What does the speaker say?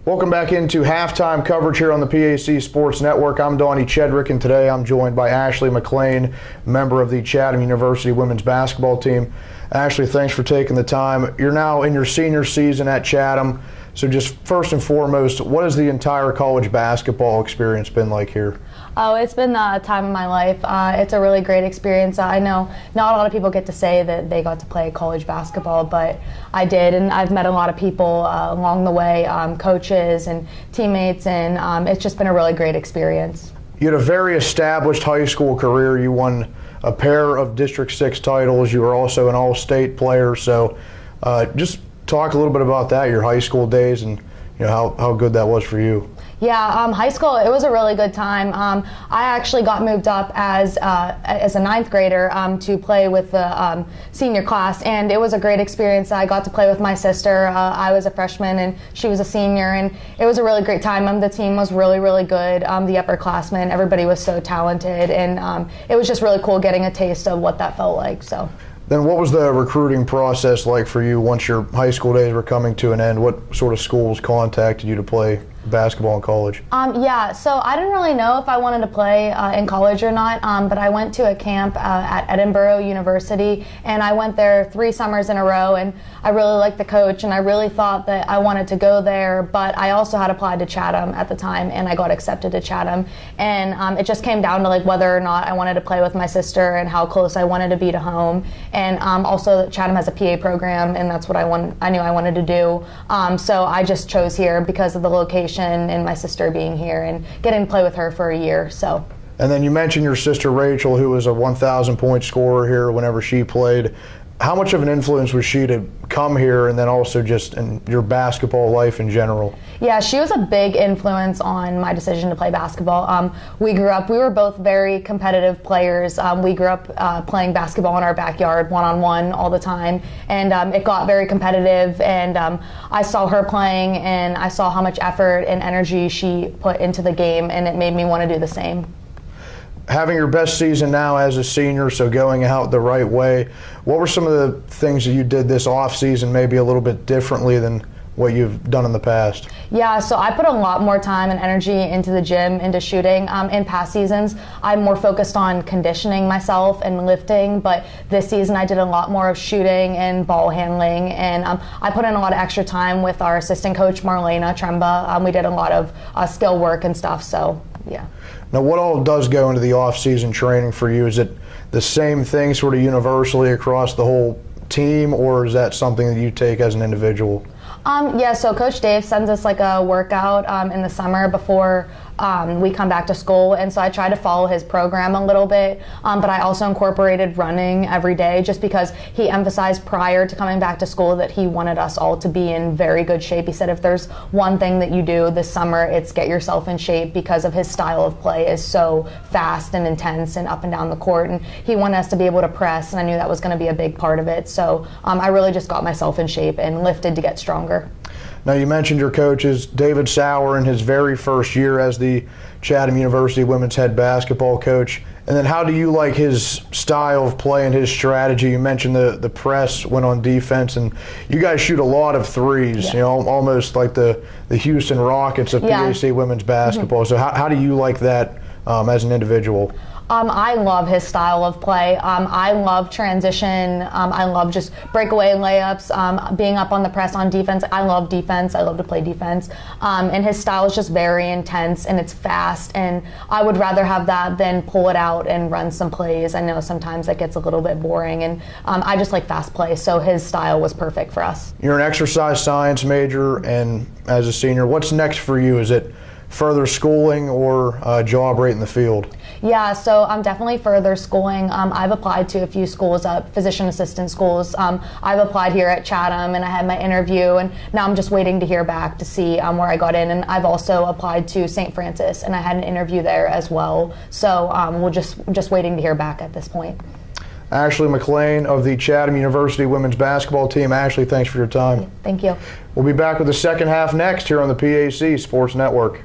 Welcome back into halftime coverage here on the PAC Sports Network. I'm Donnie Chedrick, and today I'm joined by Ashley McClain, member of the Chatham University women's basketball team. Ashley, thanks for taking the time. You're now in your senior season at Chatham, so just first and foremost, what has the entire college basketball experience been like here? Oh, it's been the time of my life. It's a really great experience. I know not a lot of people get to say that they got to play college basketball, but I did, and I've met a lot of people along the way, coaches and teammates, and it's just been a really great experience. You had a very established high school career. You won a pair of District 6 titles. You were also an all-state player, so just talk a little bit about that, your high school days, and how good that was for you. Yeah, high school, it was a really good time. I actually got moved up as a ninth grader to play with the senior class, and it was a great experience. I got to play with my sister. I was a freshman and she was a senior, and it was a really great time. The team was really, really good. The upperclassmen, everybody was so talented, and it was just really cool getting a taste of what that felt like. So. Then what was the recruiting process like for you once your high school days were coming to an end? What sort of schools contacted you to play basketball in college? Yeah, so I didn't really know if I wanted to play in college or not, but I went to a camp at Edinburgh University, and I went there 3 summers in a row, and I really liked the coach, and I really thought that I wanted to go there, but I also had applied to Chatham at the time, and I got accepted to Chatham, and it just came down to like whether or not I wanted to play with my sister and how close I wanted to be to home, and also Chatham has a PA program, and that's what I knew I wanted to do, so I just chose here because of the location and my sister being here and getting to play with her for a year. So. And then you mentioned your sister Rachel, who was a 1,000-point scorer here whenever she played. How much of an influence was she to come here, and then also just in your basketball life in general? Yeah, she was a big influence on my decision to play basketball. We were both very competitive players. We grew up playing basketball in our backyard, one-on-one all the time, and it got very competitive, and I saw her playing, and I saw how much effort and energy she put into the game, and it made me want to do the same. Having your best season now as a senior, so going out the right way, what were some of the things that you did this off season maybe a little bit differently than what you've done in the past? Yeah, so I put a lot more time and energy into the gym, into shooting. In past seasons, I'm more focused on conditioning myself and lifting, but this season I did a lot more of shooting and ball handling, and I put in a lot of extra time with our assistant coach, Marlena Tremba. We did a lot of skill work and stuff, so yeah. Now, what all does go into the off-season training for you? Is it the same thing sort of universally across the whole team, or is that something that you take as an individual? Yeah, so Coach Dave sends us like a workout in the summer before we come back to school, and so I try to follow his program a little bit, but I also incorporated running every day just because he emphasized prior to coming back to school that he wanted us all to be in very good shape. He said if there's one thing that you do this summer, it's get yourself in shape because of his style of play is so fast and intense and up and down the court, and he wanted us to be able to press, and I knew that was going to be a big part of it, so I really just got myself in shape and lifted to get stronger. Now, you mentioned your coaches, David Sauer in his very first year as the Chatham University women's head basketball coach. And then how do you like his style of play and his strategy? You mentioned the press went on defense, and you guys shoot a lot of threes, yeah. Almost like the Houston Rockets of PAC women's basketball. So how do you like that as an individual? I love his style of play. I love transition. I love just breakaway layups, being up on the press on defense. I love defense. I love to play defense. And his style is just very intense, and it's fast. And I would rather have that than pull it out and run some plays. I know sometimes that gets a little bit boring, and I just like fast play. So his style was perfect for us. You're an exercise science major, and as a senior, what's next for you? Is it further schooling or a job right in the field? Yeah, so I'm definitely further schooling. I've applied to a few schools, physician assistant schools. I've applied here at Chatham, and I had my interview, and now I'm just waiting to hear back to see where I got in. And I've also applied to St. Francis, and I had an interview there as well. So we're just waiting to hear back at this point. Ashley McClain of the Chatham University women's basketball team. Ashley, thanks for your time. Thank you. We'll be back with the second half next here on the PAC Sports Network.